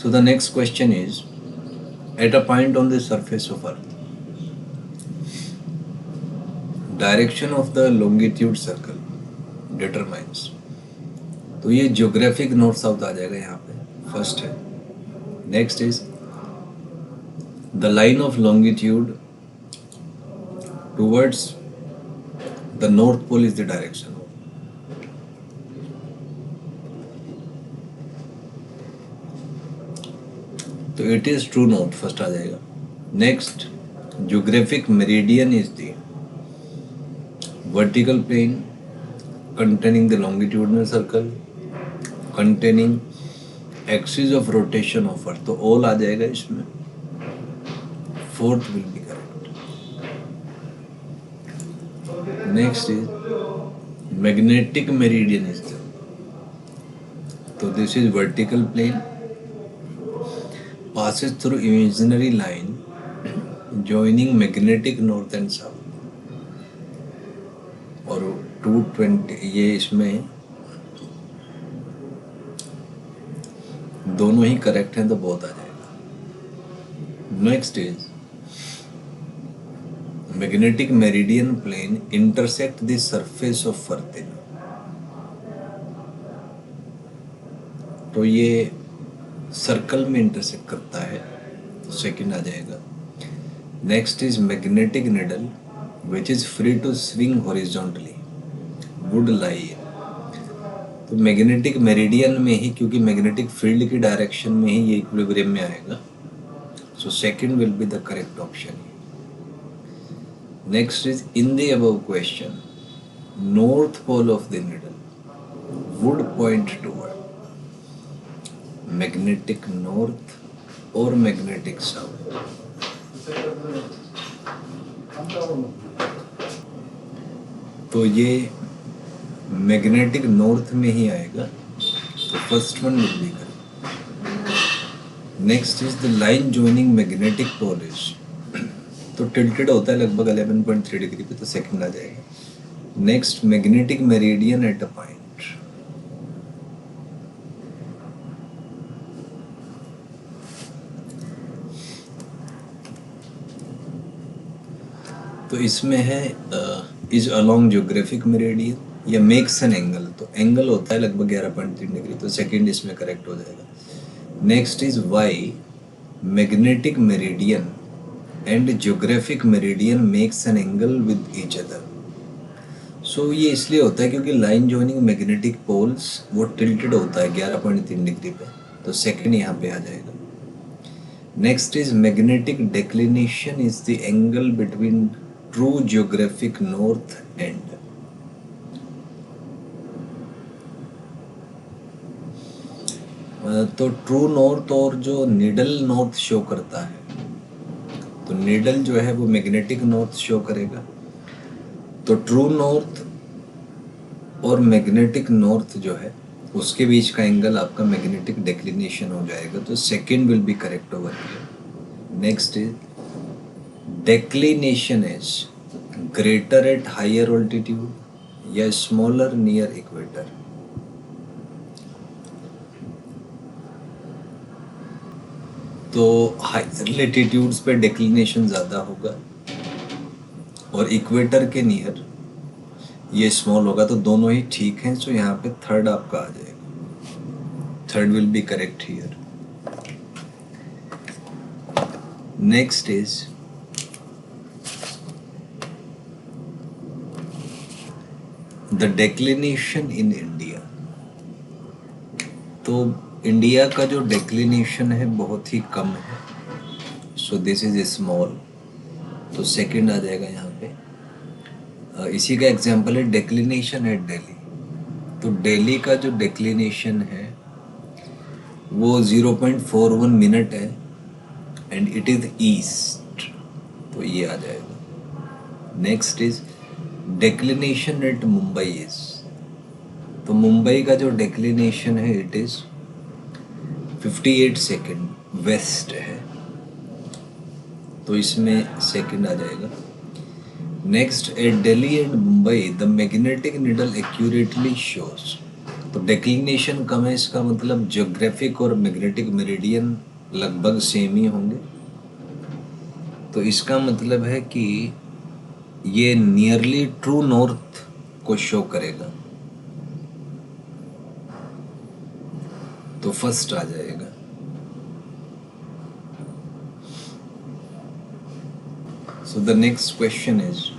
So the next question is, at a point on the surface of Earth, direction of the longitude circle determines. तो ये geographic north south आ जाएगा यहाँ पे, first है. Next is the line of longitude towards the north pole is the direction. तो it is true north first आ जाएगा. Next, geographic meridian is the vertical plane containing the longitudinal circle containing axis of rotation of Earth. तो all आ जाएगा इसमें. Fourth will be correct. Next is magnetic meridian is there. तो this is vertical plane passes through imaginary line joining magnetic north and south. और 220 ये इसमें दोनों ही correct हैं तो बहुत आ जाएगा. Next is magnetic meridian plane intersect the surface of earth. तो ये सर्कल में इंटरसेक्ट करता है, सेकंड आ जाएगा. Next is magnetic needle which is free to swing horizontally would lie. तो मैग्नेटिक मेरिडियन में ही, क्योंकि मैग्नेटिक फील्ड की डायरेक्शन में ही ये इक्विलिब्रियम में आएगा. So second will be the correct option. Next is in the above question north pole of the needle would point toward magnetic north और magnetic south. तो ये मैग्नेटिक नॉर्थ में ही आएगा. तो first one will be correct. Next is the line joining magnetic pole is, तो tilted होता है लगभग 11.3 डिग्री पे, तो सेकंड आ जाएगा. Next, magnetic meridian at a point. तो इसमें है इज अलोंग ज्योग्राफिक मेरिडियन या मेक्स एन एंगल. तो एंगल होता है लगभग 11.3 डिग्री, तो सेकंड इसमें करेक्ट हो जाएगा. Next is why magnetic meridian and geographic meridian makes an angle with each other. So ये इसलिए होता है क्योंकि लाइन जॉइनिंग मैग्नेटिक पोल्स वो टिल्टेड होता है 11.3 डिग्री पे, तो सेकंड यहाँ पे आ जाएगा. Next is magnetic declination is the angle between true geographic north and. तो ट्रू नॉर्थ और जो निडल नॉर्थ शो करता है, तो निडल जो है वो मैग्नेटिक नॉर्थ शो करेगा. तो ट्रू नॉर्थ और मैग्नेटिक नॉर्थ जो है उसके बीच का एंगल आपका मैग्नेटिक डेक्लिनेशन हो जाएगा. तो second will be correct over here. Next is declination is greater at higher altitude या smaller near equator. तो हायर लेटीट्यूड्स पे डेक्लिनेशन ज़्यादा होगा और इक्वेटर के नियर ये स्मॉल होगा. तो दोनों ही ठीक हैं. सो यहाँ पे थर्ड आपका आ जाएगा. Third will be correct here. Next is the declination in India. तो इंडिया का जो डेक्लिनेशन है बहुत ही कम है. सो दिस इज स्मॉल, तो सेकंड आ जाएगा यहाँ पे. इसी का एग्जांपल है डेक्लिनेशन एट दिल्ली. तो दिल्ली का जो डेक्लिनेशन है वो 0.41 मिनट है एंड इट इज ईस्ट. तो ये आ जाएगा. Next is declination at Mumbai is. तो मुंबई का जो डेक्लिनेशन है इट इज 58 सेकेंड वेस्ट है. तो इसमें सेकंड आ जाएगा. Next, at Delhi and Mumbai the magnetic needle accurately shows. तो डेक्लिनेशन कम है, इसका मतलब ज्योग्राफिक और मैग्नेटिक मेरिडियन लगभग सेम ही होंगे। तो इसका मतलब है कि ये नियरली ट्रू नॉर्थ को शो करेगा। तो फर्स्ट आ जाएगा। So the next question is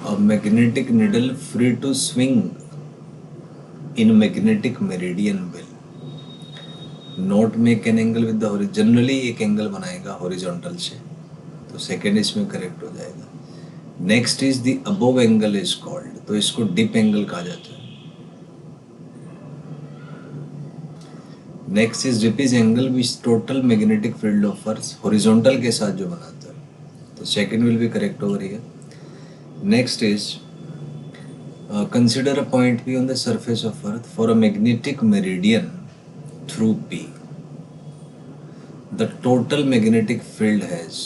a magnetic needle free to swing in magnetic meridian will not make an angle with the horizon, generally एक एंगल बनाएगा हॉरिजॉन्टल से। तो सेकेंड इसमें करेक्ट हो जाएगा। Next is the above angle is called, तो इसको dip angle कहा जाता है। Next is dip is angle which total magnetic field of earth, horizontal के साथ जो बनाता है। तो second will be correct over here. Next is consider a point P on the surface of Earth for a magnetic meridian through P. The total magnetic field has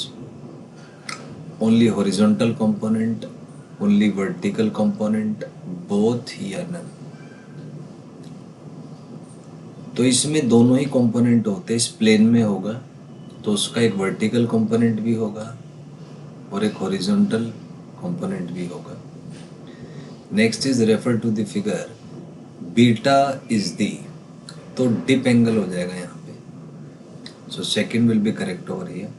only horizontal component, only vertical component, both या none. तो इसमें दोनों ही component होते हैं। इस plane में होगा तो उसका एक वर्टिकल कंपोनेंट भी होगा और एक हॉरिजॉन्टल कंपोनेंट भी होगा। Next is refer to the figure, beta is the, तो डिप एंगल हो जाएगा यहाँ पे। So second will be correct over here.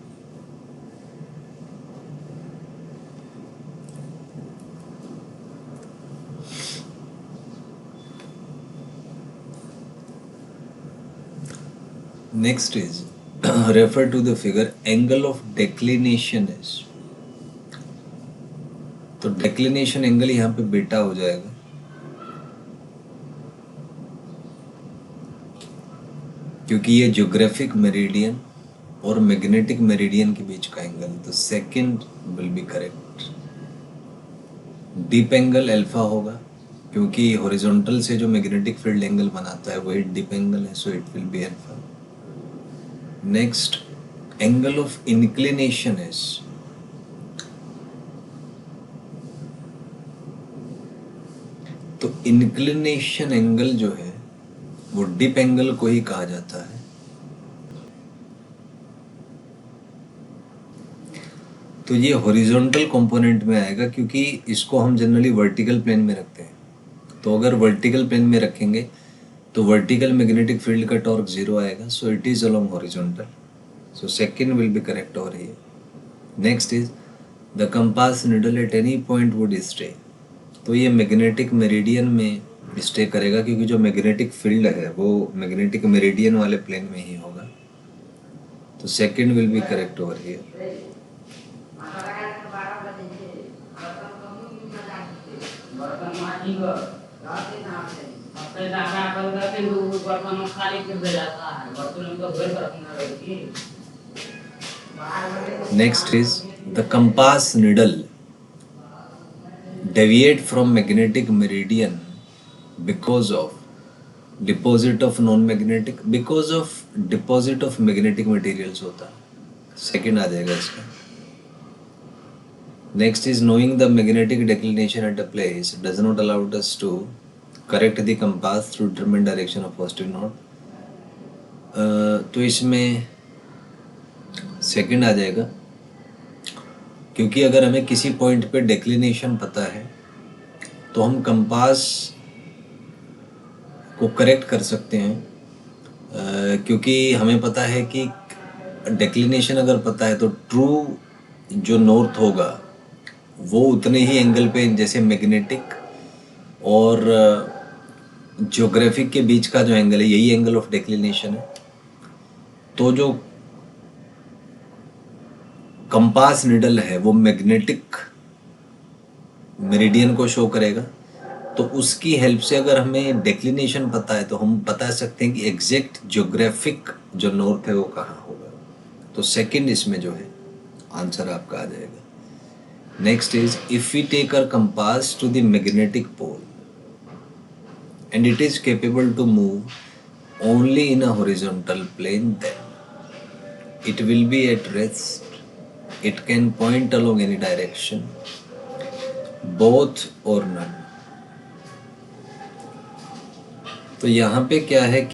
Next is refer to the figure, angle of declination is, तो डेक्लिनेशन एंगल यहाँ पे बीटा हो जाएगा। क्योंकि ये ज्योग्राफिक मेरिडियन और मैग्नेटिक मेरिडियन के बीच का एंगल, तो second will be correct. Dip angle alpha होगा क्योंकि हॉरिजॉन्टल से जो मैग्नेटिक फील्ड एंगल बनाता है वही डीप एंगल है, so it will be alpha. Next, angle of inclination is, तो इंक्लिनेशन एंगल जो है वो डिप एंगल को ही कहा जाता है। तो ये हॉरिजॉन्टल कंपोनेंट में आएगा क्योंकि इसको हम जनरली वर्टिकल प्लेन में रखते हैं। तो अगर वर्टिकल प्लेन में रखेंगे तो वर्टिकल मैग्नेटिक फील्ड का टॉर्क 0 आएगा, so it is along horizontal. So second will be correct over here. Next is the compass needle at any point would stay, तो ये मैग्नेटिक मेरिडियन में स्टे करेगा क्योंकि जो मैग्नेटिक फील्ड है वो मैग्नेटिक मेरिडियन वाले प्लेन में ही होगा। तो second will be correct over here. Next is the compass needle deviate from magnetic meridian because of deposit of non-magnetic, because of deposit of magnetic materials होता है। Second आ जाएगा इसका। Next is knowing the magnetic declination at a place does not allow us to correct the compass through determined direction of positive north। तो इसमें second आ जाएगा क्योंकि अगर हमें किसी पॉइंट पे डेक्लिनेशन पता है तो हम कंपास को करेक्ट कर सकते हैं। क्योंकि हमें पता है कि डेक्लिनेशन अगर पता है तो ट्रू जो नॉर्थ होगा वो उतने ही एंगल पे, जैसे मैग्नेटिक और ज्योग्राफिक के बीच का जो एंगल है यही एंगल ऑफ डेक्लिनेशन है। तो जो कंपास नीडल है वो मैग्नेटिक मेरिडियन को शो करेगा। तो उसकी हेल्प से अगर हमें डेक्लिनेशन पता है तो हम बता सकते हैं कि एग्जैक्ट ज्योग्राफिक जो नॉर्थ है वो कहाँ होगा। तो सेकंड इसमें जो है आंसर आपका आ जाएगा। Next is if we take our compass to the magnetic pole and it is capable to move only in a horizontal plane, then it will be at rest, it can point along any direction, both or none। तो यहाँ पे क्या है